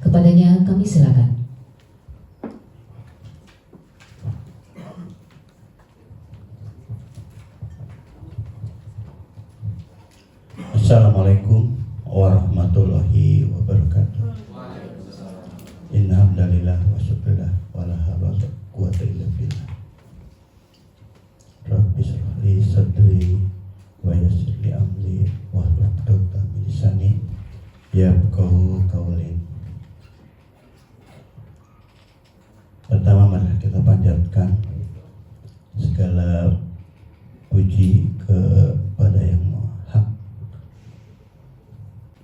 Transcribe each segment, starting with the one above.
Kepadanya kami silakan. Assalamualaikum warahmatullahi wabarakatuh. Innalillah wa syukurillah wa la haula wa la quwwata illa billah. Rabbi shrah li sadri wa yassir li amri wahlul 'uqdatam min lisani yafqahu qawli. Pertama mari kita panjatkan segala puji kepada Yang Maha Hak.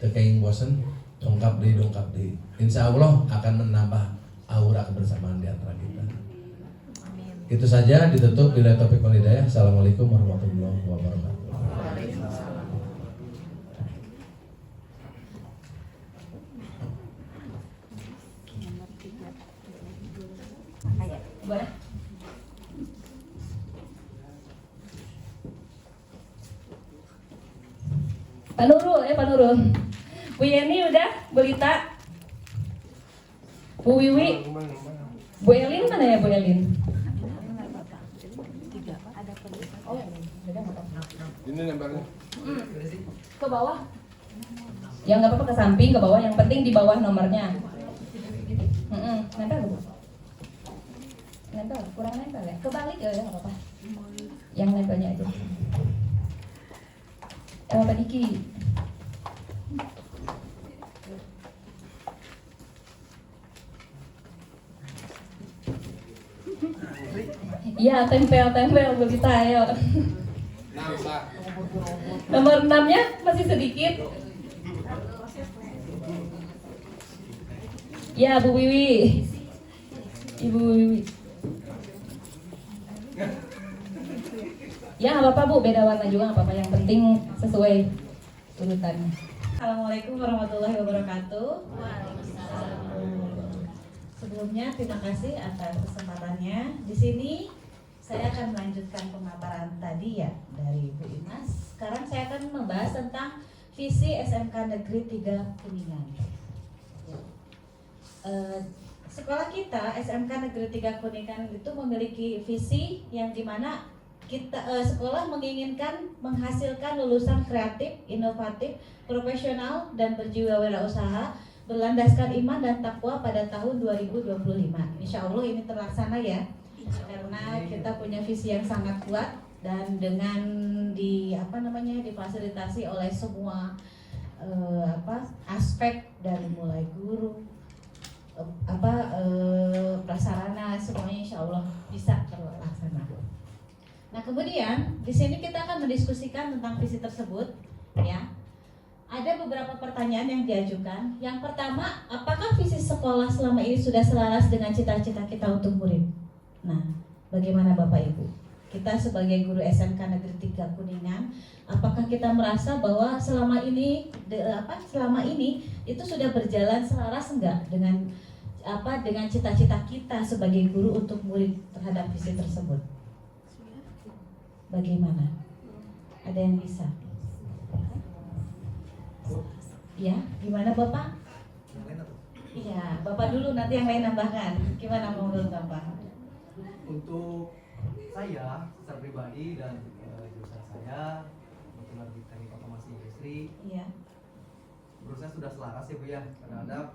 Tekaing bosan, dongkap di. Insya Allah akan menambah aura kebersamaan di antara kita. Itu saja, ditutup bila topik walidayah. Assalamualaikum warahmatullahi wabarakatuh. Boleh? Pak Nurul. Bu Yeni udah, Bu Lita, Bu Wiwi, Bu Elin mana ya Bu Elin? Ini nempelnya. Ke bawah. Ya nggak apa-apa, ke samping, ke bawah. Yang penting di bawah nomornya. Nempel Bu. Nempel, kurang nempel ya. Kebalik ya nggak apa-apa. Yang nempelnya aja. Pak Diki. Iya, tempel Bu Lita, ayo. Nomor 6-nya masih sedikit. Ya, Bu Wiwi. Ibu Wiwi. Ya, nggak apa-apa Bu, beda warna juga nggak apa-apa. Yang penting sesuai urutannya. Assalamualaikum warahmatullahi wabarakatuh. Sebelumnya terima kasih atas kesempatannya. Di sini saya akan melanjutkan pemaparan tadi ya dari Bu Imas. Sekarang saya akan membahas tentang visi SMK Negeri 3 Kuningan. Sekolah kita SMK Negeri 3 Kuningan itu memiliki visi yang dimana kita sekolah menginginkan menghasilkan lulusan kreatif, inovatif, profesional dan berjiwa wirausaha berlandaskan iman dan takwa pada tahun 2025. Insya Allah ini terlaksana ya, karena kita punya visi yang sangat kuat dan dengan difasilitasi oleh semua aspek dari mulai guru, prasarana, semuanya insya Allah bisa terlaksana. Nah kemudian di sini kita akan mendiskusikan tentang visi tersebut, ya. Ada beberapa pertanyaan yang diajukan. Yang pertama, apakah visi sekolah selama ini sudah selaras dengan cita-cita kita untuk murid? Nah, bagaimana Bapak Ibu? Kita sebagai guru SMK Negeri 3 Kuningan, apakah kita merasa bahwa selama ini itu sudah berjalan selaras enggak dengan cita-cita kita sebagai guru untuk murid terhadap visi tersebut? Bagaimana? Ada yang bisa? Ya, gimana Bapak? Iya, Bapak dulu, nanti yang lain nambahkan. Gimana menurut Bapak? Untuk saya secara pribadi dan jurusan saya kebetulan di teknik otomasi industri, Iya. menurut saya sudah selaras ya Bu ya terhadap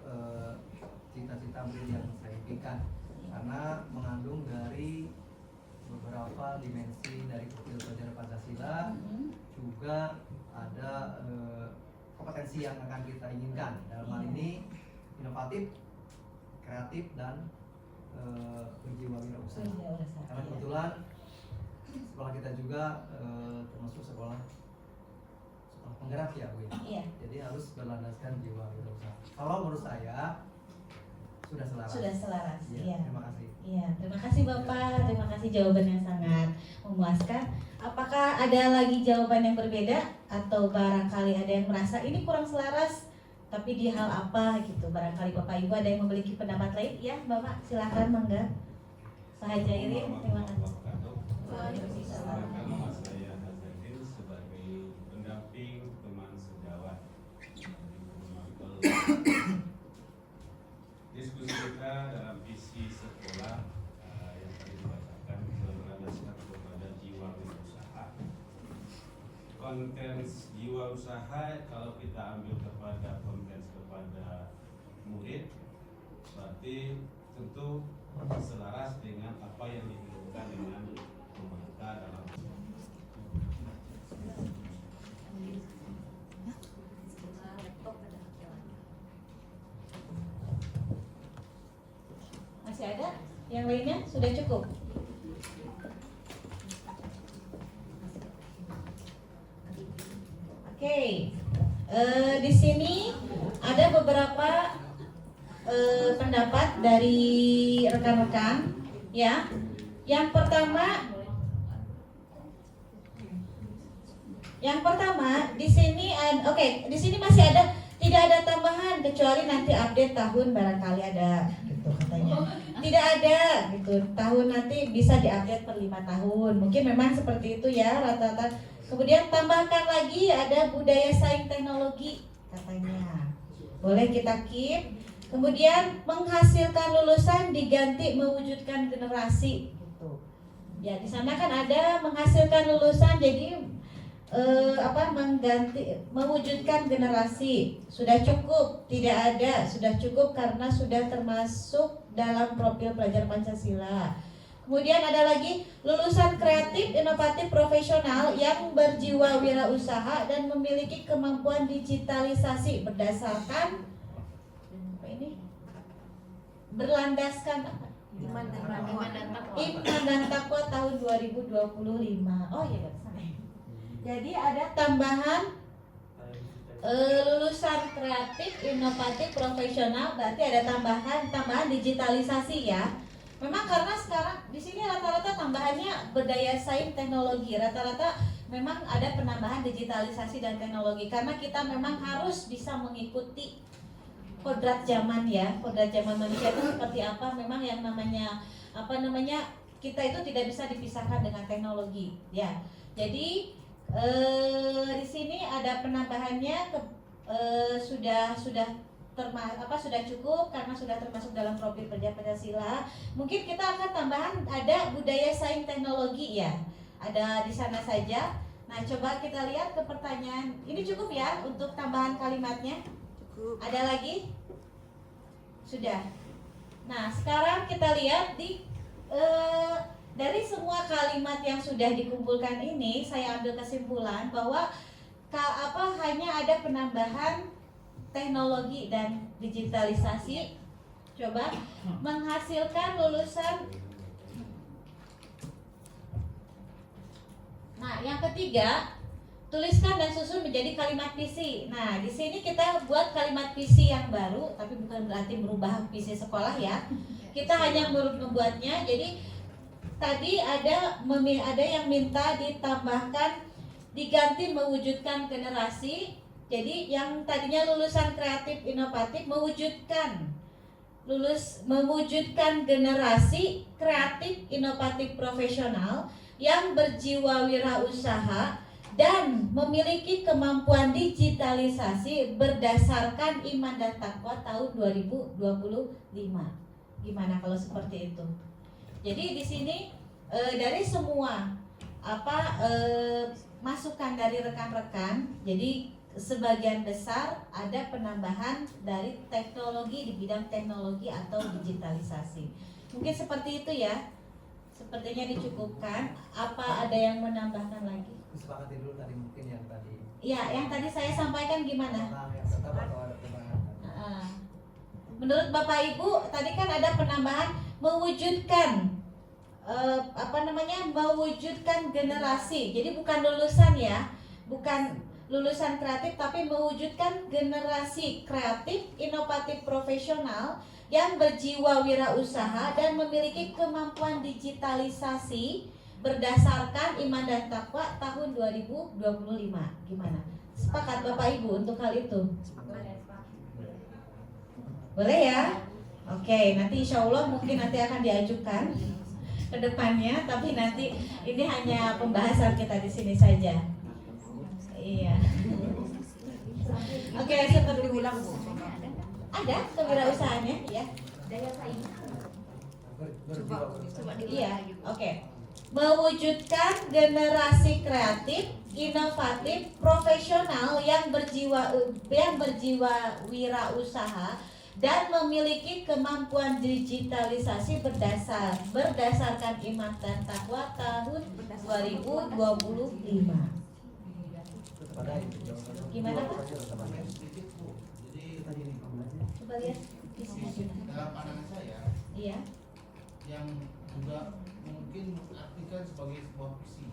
cita-cita murid yang saya impikan, karena mengandung dari beberapa dimensi dari profil pelajaran Pancasila, juga ada kompetensi yang akan kita inginkan dalam hal ini inovatif, kreatif dan berjiwa wirausaha. Karena kebetulan sekolah kita juga termasuk sekolah penggerak ya Bu. Iya. Jadi harus berlandaskan jiwa wirausaha. Kalau menurut saya sudah selaras. Sudah selaras. Iya. Iya. Terima kasih. Iya, terima kasih Bapak. Terima kasih jawaban yang sangat memuaskan. Apakah ada lagi jawaban yang berbeda atau barangkali ada yang merasa ini kurang selaras tapi di hal apa gitu? Barangkali Bapak Ibu ada yang memiliki pendapat lain? Ya, Bapak, silakan mangga. Sahaja Irin, terima kasih. Waalaikumsalam. Nama saya Hazardin sebagai pendamping teman sejawat. diskusi kita dalam visi sekolah yang tadi dibacakan berlandaskan kepada jiwa wirausaha. Konten jiwa usaha kalau kita ambil kepada konten kepada murid, berarti tentu selaras dengan apa yang diinginkan dengan pemerintah dalam Masih ada? Yang lainnya sudah cukup? Oke, di sini ada beberapa pendapat dari rekan-rekan, ya. Yang pertama di sini, di sini masih ada, tidak ada tambahan kecuali nanti update tahun barangkali ada, gitu katanya. Tidak ada, gitu. Tahun nanti bisa diupdate per 5 tahun. Mungkin memang seperti itu ya rata-rata. Kemudian tambahkan lagi ada budaya saing teknologi katanya. Boleh kita keep. Kemudian menghasilkan lulusan diganti mewujudkan generasi gitu. Ya, di sana kan ada menghasilkan lulusan jadi mewujudkan generasi. Sudah cukup, tidak ada, sudah cukup karena sudah termasuk dalam profil pelajar Pancasila. Kemudian ada lagi lulusan kreatif, inovatif, profesional yang berjiwa wirausaha dan memiliki kemampuan digitalisasi berdasarkan berlandaskan apa? Iman dan takwa tahun 2025. Oh iya, sana. Jadi ada tambahan lulusan kreatif, inovatif, profesional, berarti ada tambahan digitalisasi ya. Memang karena sekarang di sini rata-rata tambahannya berdaya saing teknologi, rata-rata memang ada penambahan digitalisasi dan teknologi karena kita memang harus bisa mengikuti kodrat zaman ya, kodrat zaman manusia itu seperti apa. Memang yang namanya kita itu tidak bisa dipisahkan dengan teknologi ya. Jadi di sini ada penambahannya sudah cukup karena sudah termasuk dalam profil kerja Pancasila. Mungkin kita akan tambahan ada budaya saing teknologi ya. Ada di sana saja. Nah, coba kita lihat ke pertanyaan. Ini cukup ya untuk tambahan kalimatnya? Ada lagi? Sudah. Nah, sekarang kita lihat dari semua kalimat yang sudah dikumpulkan ini, saya ambil kesimpulan bahwa hanya ada penambahan teknologi dan digitalisasi. Coba menghasilkan lulusan. Nah, yang ketiga, tuliskan dan susun menjadi kalimat visi. Nah, di sini kita buat kalimat visi yang baru, tapi bukan berarti merubah visi sekolah ya. Kita hanya membuatnya. Jadi tadi ada yang minta ditambahkan diganti mewujudkan generasi. Jadi yang tadinya lulusan kreatif inovatif mewujudkan generasi kreatif inovatif profesional yang berjiwa wirausaha dan memiliki kemampuan digitalisasi berdasarkan iman dan takwa tahun 2025. Gimana kalau seperti itu? Jadi di sini dari semua masukan dari rekan-rekan, jadi sebagian besar ada penambahan dari teknologi di bidang teknologi atau digitalisasi. Mungkin seperti itu ya. Sepertinya dicukupkan. Apa ada yang menambahkan lagi? Disepakati dulu tadi mungkin yang tadi. Ya, yang tadi saya sampaikan gimana? Yang tetap atau ada penambahan? Menurut Bapak Ibu tadi kan ada penambahan mewujudkan mewujudkan generasi. Jadi bukan lulusan ya, bukan lulusan kreatif tapi mewujudkan generasi kreatif, inovatif, profesional yang berjiwa wirausaha dan memiliki kemampuan digitalisasi berdasarkan iman dan takwa tahun 2025. Gimana? Sepakat Bapak Ibu untuk hal itu? Boleh ya? Oke, nanti insya Allah mungkin nanti akan diajukan ke depannya, tapi nanti ini hanya pembahasan kita di sini saja. Iya. Oke, seperti ulang ada kewirausahaannya ya. Daya saing. Coba Iya, oke. Mewujudkan generasi kreatif, inovatif, profesional yang berjiwa wirausaha dan memiliki kemampuan digitalisasi berdasarkan iman dan takwa tahun 2025. Gimana Pak? Coba lihat visinya. Dalam pandangan saya, Iya. yang juga mungkin mengartikan sebagai sebuah visi.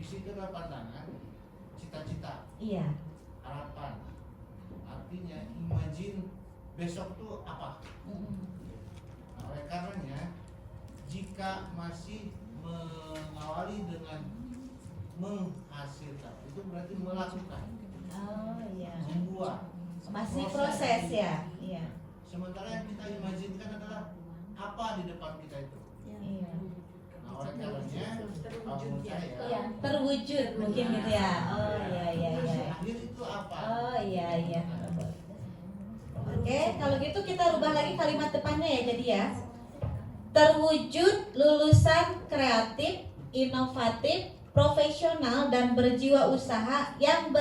Visi itu adalah pandangan, cita-cita, Iya. harapan. Artinya imagine besok tuh apa. Nah, oleh karenanya jika masih mengawali dengan menghasilkan, itu berarti melakukan, Oh iya. membuat. Masih proses ya. Iya. Sementara yang kita imajinkan adalah apa di depan kita itu. Iya. Nah, oleh karenanya kalau menurut saya, Iya, terwujud mungkin gitu ya. Oh iya iya iya. hasil akhir itu apa? Oh iya iya. Oke, kalau gitu kita rubah lagi kalimat depannya ya jadi ya. Terwujud lulusan kreatif, inovatif, profesional dan berjiwa usaha yang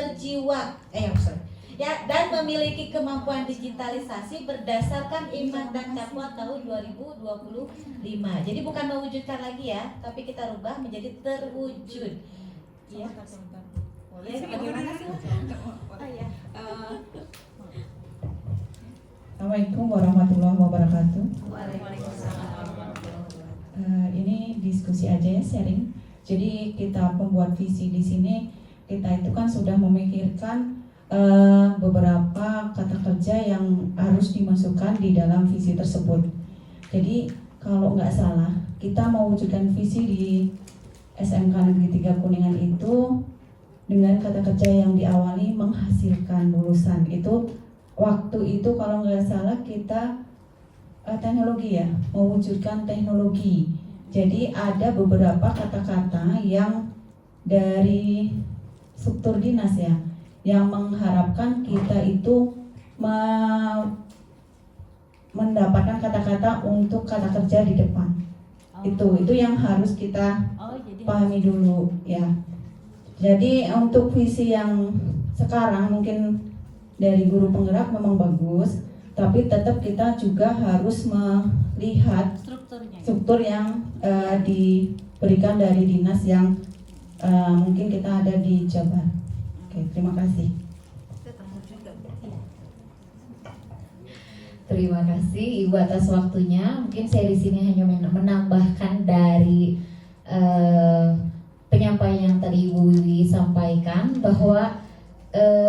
dan memiliki kemampuan digitalisasi berdasarkan iman dan takwa tahun 2025. Jadi bukan mewujudkan lagi ya, tapi kita rubah menjadi terwujud. Ya. Ya, bagaimana sih? Oh ya. Assalamualaikum warahmatullahi wabarakatuh. Waalaikumsalam. Ini diskusi aja ya, sharing. Jadi kita pembuat visi di sini, kita itu kan sudah memikirkan beberapa kata kerja yang harus dimasukkan di dalam visi tersebut. Jadi kalau nggak salah, kita mewujudkan visi di SMK Negeri 3 Kuningan itu dengan kata kerja yang diawali menghasilkan lulusan. Itu waktu itu kalau nggak salah kita teknologi ya, mewujudkan teknologi. Jadi ada beberapa kata-kata yang dari struktur dinas ya, yang mengharapkan kita itu mendapatkan kata-kata untuk kata kerja di depan. Itu yang harus kita pahami dulu ya. Jadi untuk visi yang sekarang mungkin dari guru penggerak memang bagus, tapi tetap kita juga harus melihat struktur yang diberikan dari dinas yang mungkin kita ada di Jabar. Oke, terima kasih. Terima kasih Ibu atas waktunya. Mungkin saya di sini hanya menambahkan dari penyampaian yang tadi Ibu Wiwi sampaikan bahwa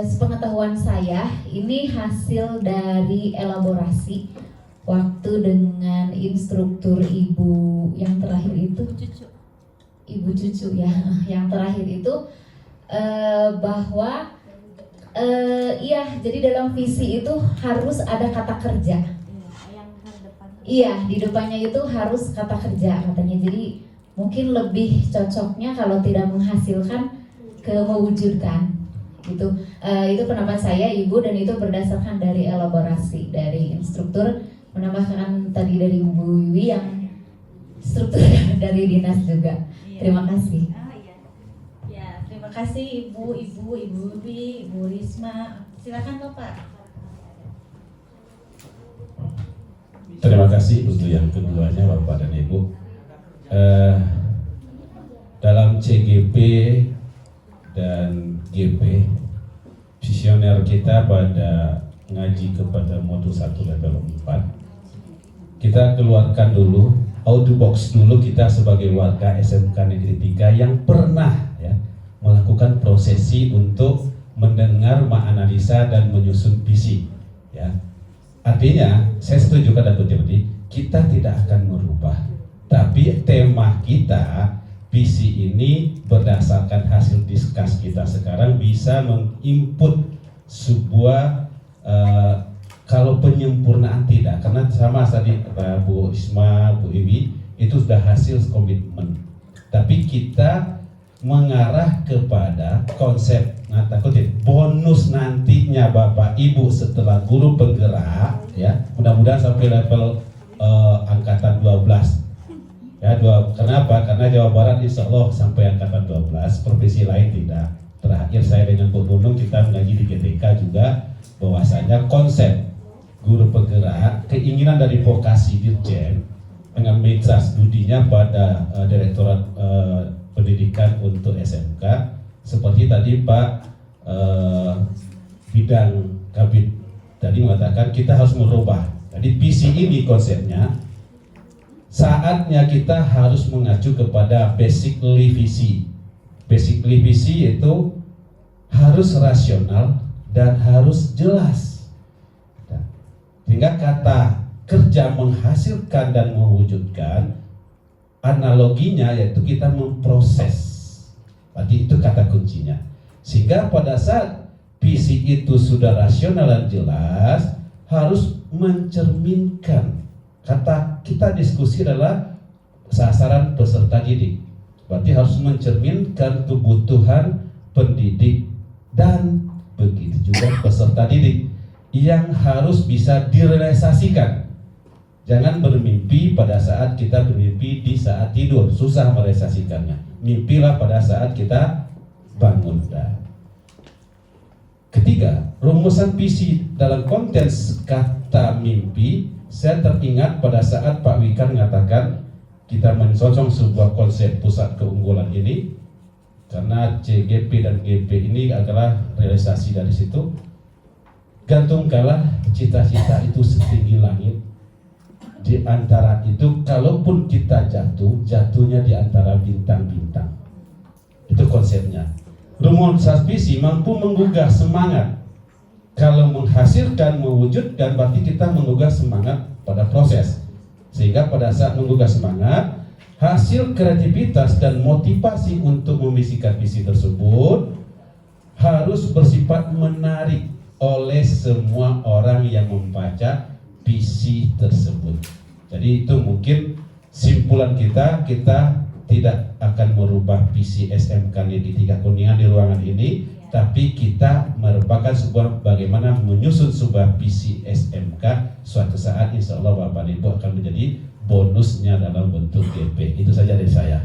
sepengetahuan saya ini hasil dari elaborasi waktu dengan instruktur Ibu yang terakhir itu Ibu Cucu ya, yang terakhir itu bahwa iya, jadi dalam visi itu harus ada kata kerja. Iya, di depannya itu harus kata kerja katanya. Jadi mungkin lebih cocoknya kalau tidak menghasilkan ke mewujudkan. Itu pendapat saya Ibu, dan itu berdasarkan dari elaborasi dari instruktur, menambahkan tadi dari Ibu Wiwi yang struktur dari dinas juga. Terima kasih. Ya, terima kasih Ibu Wiwi, Ibu Risma. Silakan Bapak. Terima kasih untuk yang keduanya Bapak dan Ibu. Dalam CGP dan GP, visioner kita pada ngaji kepada modul 1 level 4, kita keluarkan dulu out the box dulu, kita sebagai warga SMK Negeri 3 yang pernah ya melakukan prosesi untuk mendengar, menganalisa dan menyusun visi ya. Artinya saya setuju kata Bu Titi, kita tidak akan merubah, tapi tema kita visi ini berdasarkan hasil diskus kita sekarang bisa menginput sebuah kalau penyempurnaan tidak, karena sama tadi Bu Isma, Bu Iwi itu sudah hasil komitmen, tapi kita mengarah kepada konsep bonus nantinya Bapak Ibu setelah guru penggerak ya, mudah-mudahan sampai level angkatan 12. Ya, kenapa? Karena Jawa Barat insya Allah sampai angkatan 12, provinsi lain tidak. Terakhir saya dengan Bu Nunung kita mengaji di GTK juga bahwasanya konsep guru penggerak, keinginan dari vokasi Dirjen dengan mitra studinya pada Direktorat Pendidikan untuk SMK seperti tadi Pak Bidang Kabid tadi mengatakan kita harus merubah. Jadi visi ini konsepnya saatnya kita harus mengacu kepada basically visi. Basically visi itu harus rasional dan harus jelas. Sehingga kata kerja menghasilkan dan mewujudkan analoginya yaitu kita memproses. Tadi itu kata kuncinya. Sehingga pada saat visi itu sudah rasional dan jelas harus mencerminkan. Kata kita diskusi adalah sasaran peserta didik. Berarti harus mencerminkan kebutuhan pendidik dan begitu juga peserta didik yang harus bisa direalisasikan. Jangan bermimpi pada saat kita bermimpi di saat tidur, susah merealisasikannya. Mimpilah pada saat kita bangun. Ketiga, rumusan visi dalam konteks kata mimpi. Saya teringat pada saat Pak Wika mengatakan kita mensosong sebuah konsep pusat keunggulan ini karena CGP dan GP ini adalah realisasi dari situ. Gantungkanlah cita-cita itu setinggi langit. Di antara itu, kalaupun kita jatuh, jatuhnya di antara bintang-bintang. Itu konsepnya. Rumusan visi mampu menggugah semangat. Kalau menghasilkan, mewujudkan, berarti kita menggugah semangat pada proses. Sehingga pada saat menggugah semangat, hasil kreativitas dan motivasi untuk memisikan visi tersebut harus bersifat menarik oleh semua orang yang membaca visi tersebut. Jadi itu mungkin simpulan kita tidak akan merubah visi SMK di 3 Kuningan di ruangan ini, tapi kita merupakan sebuah bagaimana menyusun sebuah visi SMK suatu saat insya Allah Bapak Ibu akan menjadi bonusnya dalam bentuk GP. Itu saja dari saya.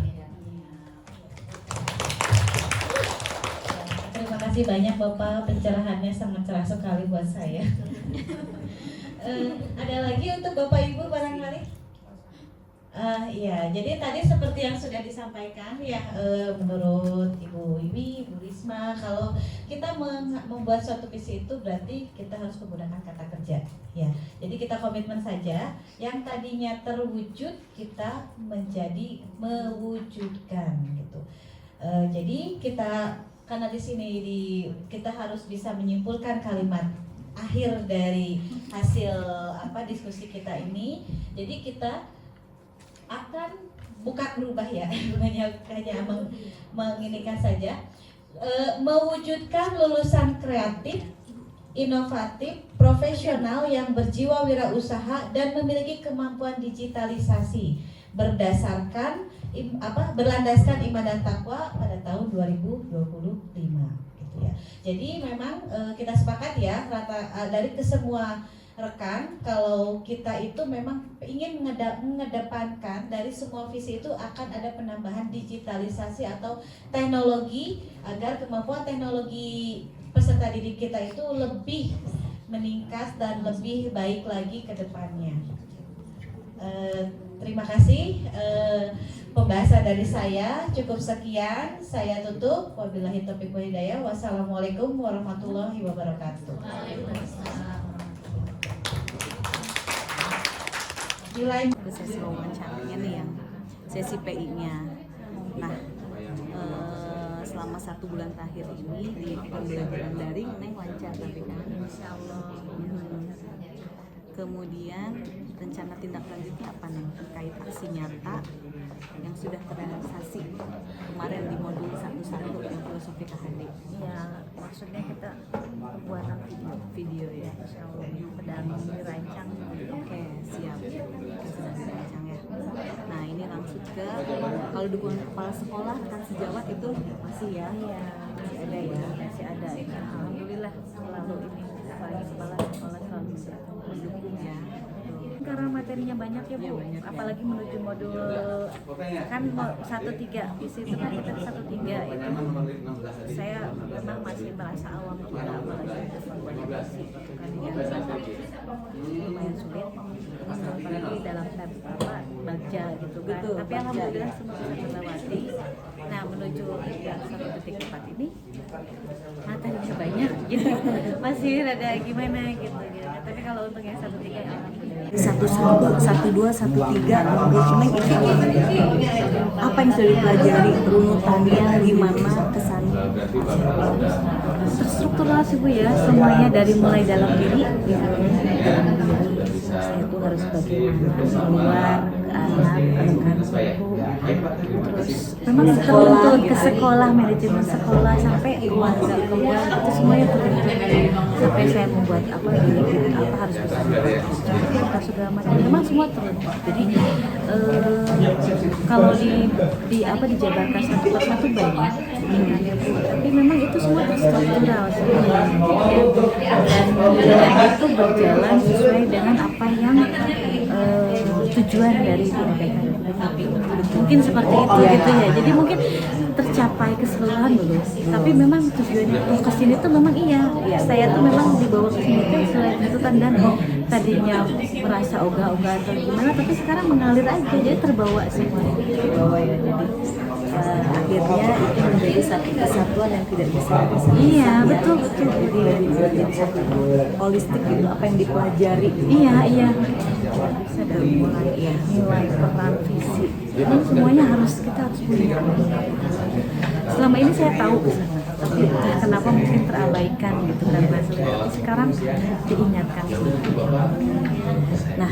Terima kasih banyak Bapak, pencerahannya sangat cerah sekali buat saya. Ada lagi untuk Bapak Ibu barangkali? Ya, jadi tadi seperti yang sudah disampaikan ya, menurut Ibu Wiwi, Bu Risma, kalau kita membuat suatu visi itu berarti kita harus menggunakan kata kerja, ya. Jadi kita komitmen saja, yang tadinya terwujud kita menjadi mewujudkan, gitu. Jadi kita karena di sini kita harus bisa menyimpulkan kalimat akhir dari hasil diskusi kita ini. Jadi kita akan bukan berubah ya, hanya menginikan saja, mewujudkan lulusan kreatif, inovatif, profesional yang berjiwa wirausaha dan memiliki kemampuan digitalisasi berlandaskan iman dan takwa pada tahun 2025 gitu ya. Jadi memang kita sepakat ya dari kesemua rekan, kalau kita itu memang ingin mengedepankan dari semua visi itu akan ada penambahan digitalisasi atau teknologi agar kemampuan teknologi peserta didik kita itu lebih meningkat dan lebih baik lagi ke depannya. Terima kasih. Pembahasan dari saya cukup sekian. Saya tutup. Wabillahi taufiq wal hidayah. Wassalamualaikum warahmatullahi wabarakatuh. Nilai sesi wawancaranya nih yang sesi PI-nya. Nah, selama 1 bulan terakhir ini di pembelajaran daring Neng lancar tapi kan insyaallah. Kemudian rencana tindak lanjutnya apa nih terkait aksi nyata yang sudah terrealisasi kemarin di modul 1.1 yang filosofi KHD? Ya, maksudnya kita pembuatan video ya, insyaallah sedang dirancang. Oke, siap. Sedang dirancang ya. Nah, ini langsung ke kalau dukungan kepala sekolah kan sejawat itu masih ya? Iya, masih ada ya? Masih ada. Alhamdulillah selalu ini kepala sekolah selalu mendukung ya. Karena materi materinya banyak ya Bu, apalagi menuju modul kan 1-3 visi itu kan kita 1-3 itu saya memang masih merasa awam juga apalagi komunikasi gitu kan ya lumayan sulit apalagi dalam baca gitu kan, tapi alhamdulillah semua bisa terlewati. Nah menuju yang 1.4 ini materinya banyak jadi masih rada gimana gitu. Tapi kalau untuk yang 1-3 alhamdulillah. 1, 2, 1, 3 engagement itu apa yang sudah dipelajari, runutannya gimana kesannya? Terstruktural sih Bu ya, semuanya dari mulai dalam diri ya. Saya tuh harus bagaimana keluar ke anak, terus memang tertuntut ke sekolah, manajemen sekolah sampai keluarga itu semuanya tertuntut sampai saya membuat apa harus bisa segala macam, memang semua tertuntut. Jadi kalau dijabarkan satu persatu banyak, tapi memang itu semua terstruktural dan itu berjalan sesuai dengan apa yang tujuan dari diadakan. Mungkin seperti itu gitu ya. Jadi mungkin tercapai keseluruhan dulu. Tapi memang tujuannya kesini tuh memang iya. Saya tuh memang dibawa ke sini tuh selain tuntutan dan tadinya merasa ogah-ogah atau gimana, tapi sekarang mengalir aja. Jadi terbawa semua. Terbawa ya. Jadi Akhirnya itu menjadi satu kesatuan yang tidak bisa dipisahkan. Iya betul. Jadi satu holistik gitu, apa yang dipelajari. Iya. Bisa dari mulai nilai peran visi. Semuanya kita harus punya. Selama ini saya tahu tapi kenapa mungkin terabaikan gitu karena sekarang diingatkan. Nah,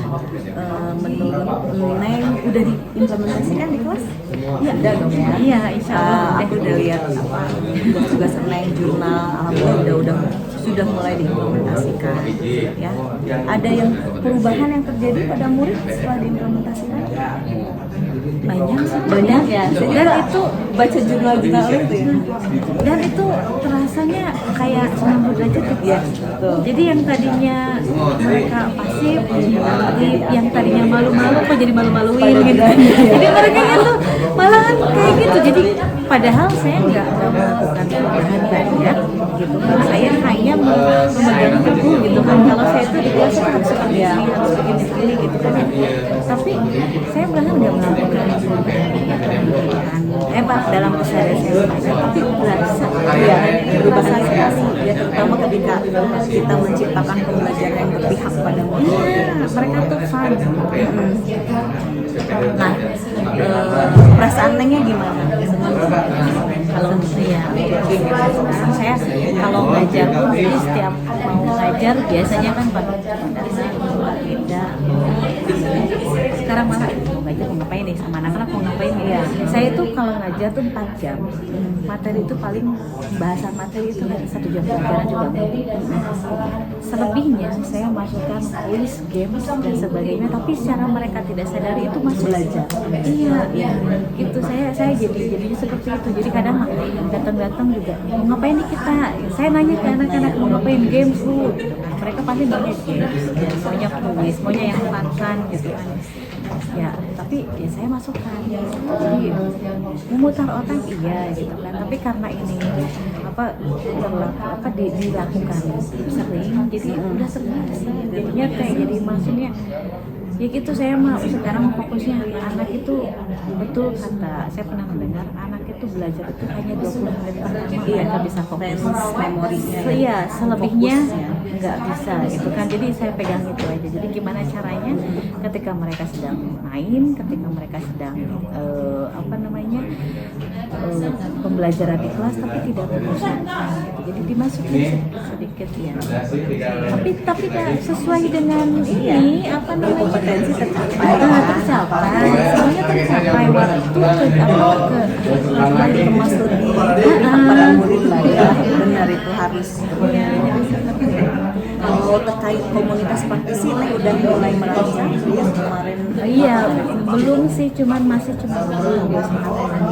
menurut Neng udah diimplementasikan di kelas? Iya, udah dong ya. Iya, insya Allah. Aku udah lihat tugas Neng jurnal, alhamdulillah sudah mulai diimplementasikan. Ya, ada yang perubahan yang terjadi pada murid setelah diimplementasikan? Banyak ya. Dan itu baca jurnal-jurnal itu ya. Dan itu terasanya kayak 90 derajat ya. Jadi yang tadinya mereka pasif, yang tadinya malu-malu kok jadi malu-maluin gitu. Jadi mereka itu malahan kayak gitu. Jadi padahal saya nggak melakukan perubahan banyak gitu kan. Saya hanya memegang teguh gitu kan. Kalau saya itu di kelas harus seperti ini, harus begini gitu kan. Tapi saya bahkan nggak melakukan dalam keseharian saya, tapi berasa berubah sekali ya, terutama ketika kita menciptakan pembelajaran yang berpihak pada murid. Mereka tuh fun. Nah, perasaan Nengnya gimana? Kalau sekarang saya kalau ngajar pun jadi setiap mau ngajar biasanya kan pada beda. Sekarang malah mau ngajar mau ngapain nih sama anak-anak mau ngapain ya? Saya tuh kalau ngajar tuh 4 jam. Materi itu paling bahasan materi itu 1 jam pelajaran juga. Selebihnya saya masukkan kuis, games dan sebagainya. Tapi secara mereka tidak sadari itu masih belajar. Iya, gitu. Saya jadinya seperti itu. Jadi kadang datang juga mau ngapain nih kita? Saya nanya ke anak-anak mau ngapain games Bu? Mereka pasti maunya games, maunya kuis, maunya yang fun gitu kan. Ya, tapi ya saya masukkan. Jadi memutar otak iya gitu kan. Tapi karena ini dilakukan sering, jadi udah terbiasa. Jadinya kayak jadi maksudnya ya gitu. Saya mau sekarang fokusnya anak itu betul kata saya pernah mendengar anak itu belajar itu hanya 20 menit pertama mereka bisa fokus memorinya. Iya, selebihnya nggak bisa gitu kan. Jadi saya pegang itu aja. Jadi gimana caranya ketika mereka sedang main, ketika mereka sedang pembelajaran di kelas tapi tidak membosankan gitu. Jadi dimasukin sedikit ya. Tapi sesuai dengan ini potensi tercapai. Semuanya tercapai waktu kemas lebih pada murid lah ya. Benar, itu harus. Kalau terkait komunitas praktisi ini udah mulai merancang ya kemarin. Iya, belum sih, masih belum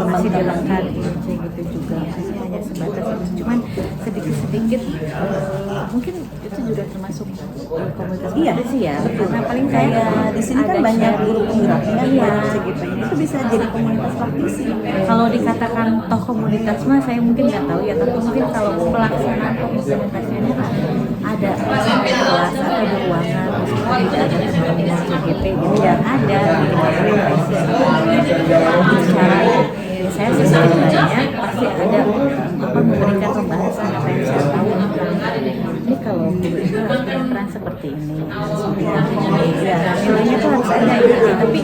masih dilengkapi gitu juga. Masih hanya sebatas itu. Sedikit sedikit mungkin itu juga termasuk komunitas praktisi ya, karena paling kayak di sini kan ada banyak sharing. guru penggeraknya Iya. CGP itu bisa jadi komunitas praktisi. Kalau dikatakan toh komunitas mah saya mungkin nggak tahu ya, tapi mungkin kalau pelaksanaan implementasinya ada kelas atau beruangan tidak ada teman-teman CGP gitu yang ada secara saya sih sebenarnya pasti ada memberikan pembahasan apa yang saya tahu ini kalau guru itu harus punya peran seperti ini ya nilainya tuh harus ada gitu, tapi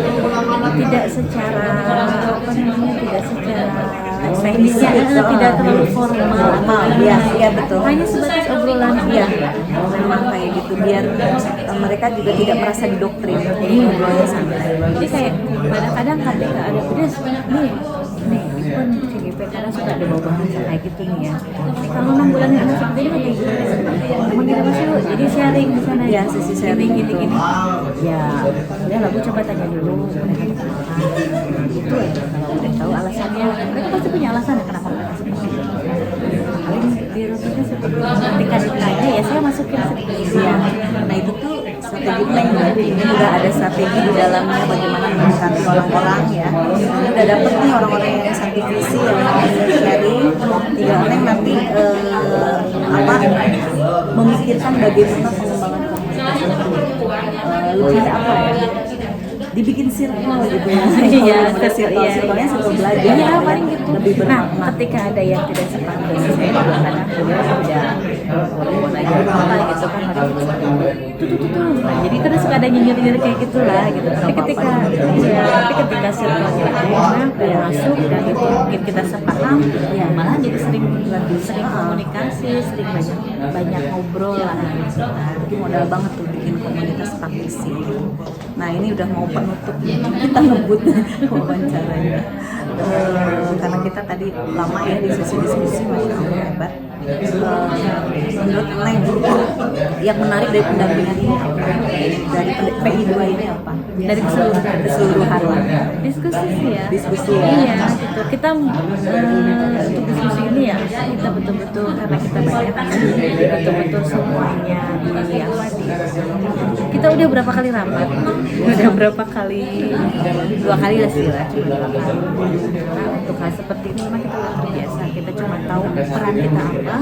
tidak secara tidak secara teknisnya tidak terlalu formal ya betul. hanya sebatas obrolan Ya, memang kayak gitu biar mereka juga tidak merasa didoktrin. Jadi ngobrolnya santai. jadi kayak kadang-kadang ketika ada pedes nih pun CGP karena suka ada bawa bahasa kayak gitu nih ya. Ini kalau 6 bulan yang seperti ini kayak gitu. Emang kita masih jadi sharing di sana Ya, sesi sharing gini-gini. Ya, udah lah, gue coba tanya dulu mereka itu aja kalau udah tahu alasannya. Mereka pasti punya alasan kenapa mereka seperti itu. Paling di rutinnya seperti ketika ditanya ya saya masukin seperti Ya. Nah itu tuh strategi planning berarti ini udah ada strategi di dalamnya bagaimana mendekati orang-orang ya. Ini udah dapet nih orang-orang yang satu visi yang sharing. Tinggal Neng nanti memikirkan bagaimana pengembangan komunitas itu lebih apa ya? Dibikin circle gitu ya. Iya, circle-nya circle belajar. Iya, paling gitu. Lebih Nah, bermakna. ketika ada yang tidak sepakat dengan saya kadang-kadang udah walaupun aja apa gitu kan tuh. Nah, jadi terus suka ada nyinyir-nyinyir kayak gitulah gitu. Tapi ketika circle-nya enak dan masuk dan itu mungkin kita sepaham, ya malah jadi sering komunikasi, sering banyak ngobrol lah. Jadi modal banget tuh bikin komunitas praktisi. Nah ini udah mau penutup kita ngebut wawancaranya karena kita tadi lama ya di sesi diskusi, masya Allah hebat. Menurut Neng yang menarik dari pendampingan ini apa? Dari PI2 ini apa? Dari keseluruhan diskusi sih ya. Diskusi ya. Iya, gitu. Kita untuk diskusi ini ya kita betul-betul karena kita banyak betul-betul semuanya di apa di kita udah berapa kali rapat, udah berapa kali 2 kali lah sih lah cuma 2 kali. Nah untuk hal seperti ini memang kita udah terbiasa, kita cuma tahu peran kita apa,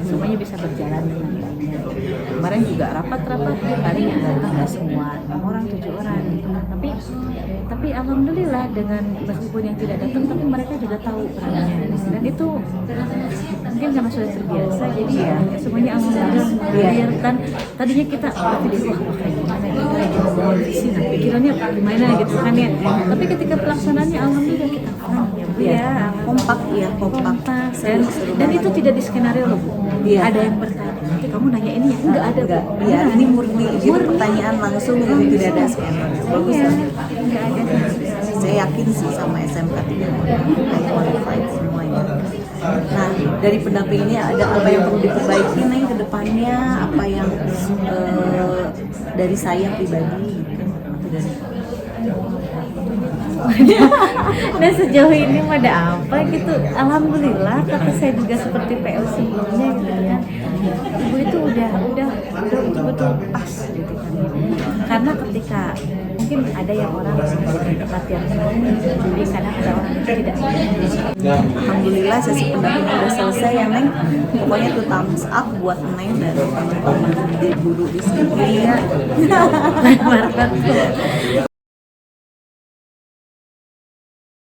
semuanya bisa berjalan dengan baik. Kemarin juga rapat paling yang datang nggak semua 6 orang 7 orang gitu kan, tapi alhamdulillah dengan meskipun yang tidak datang tapi mereka juga tahu perannya dan itu mungkin karena sudah terbiasa jadi ya semuanya alhamdulillah mengalir. Dan tadinya kita kayak gimana kita lagi ngomongin visi nah pikirannya gimana gitu kan ya, tapi ketika pelaksanaannya alhamdulillah kita paham ya Bu ya, kompak dan itu tidak di skenario loh Bu. Ada yang bertanya nanti kamu nanya ini ya enggak ada Bu. Iya, ini murni pertanyaan langsung jadi tidak ada skenario. Bagus Iya, ya. enggak ada. Saya yakin sih sama SMK 3 qualified semuanya. Nah, dari pendamping ini ada apa yang perlu diperbaiki nih ke depannya? Apa yang dari saya pribadi gitu atau dari Nah sejauh ini mah ada apa gitu, alhamdulillah. Tapi saya juga seperti PO sebelumnya gitu kan, ibu itu udah betul-betul pas gitu kan. Karena ketika mungkin ada yang orang memberikan perhatian jadi kadang ada orang yang tidak. Alhamdulillah sesi pendampingan udah selesai ya Neng. Pokoknya tuh thumbs up buat Neng dan teman-teman di guru di sini.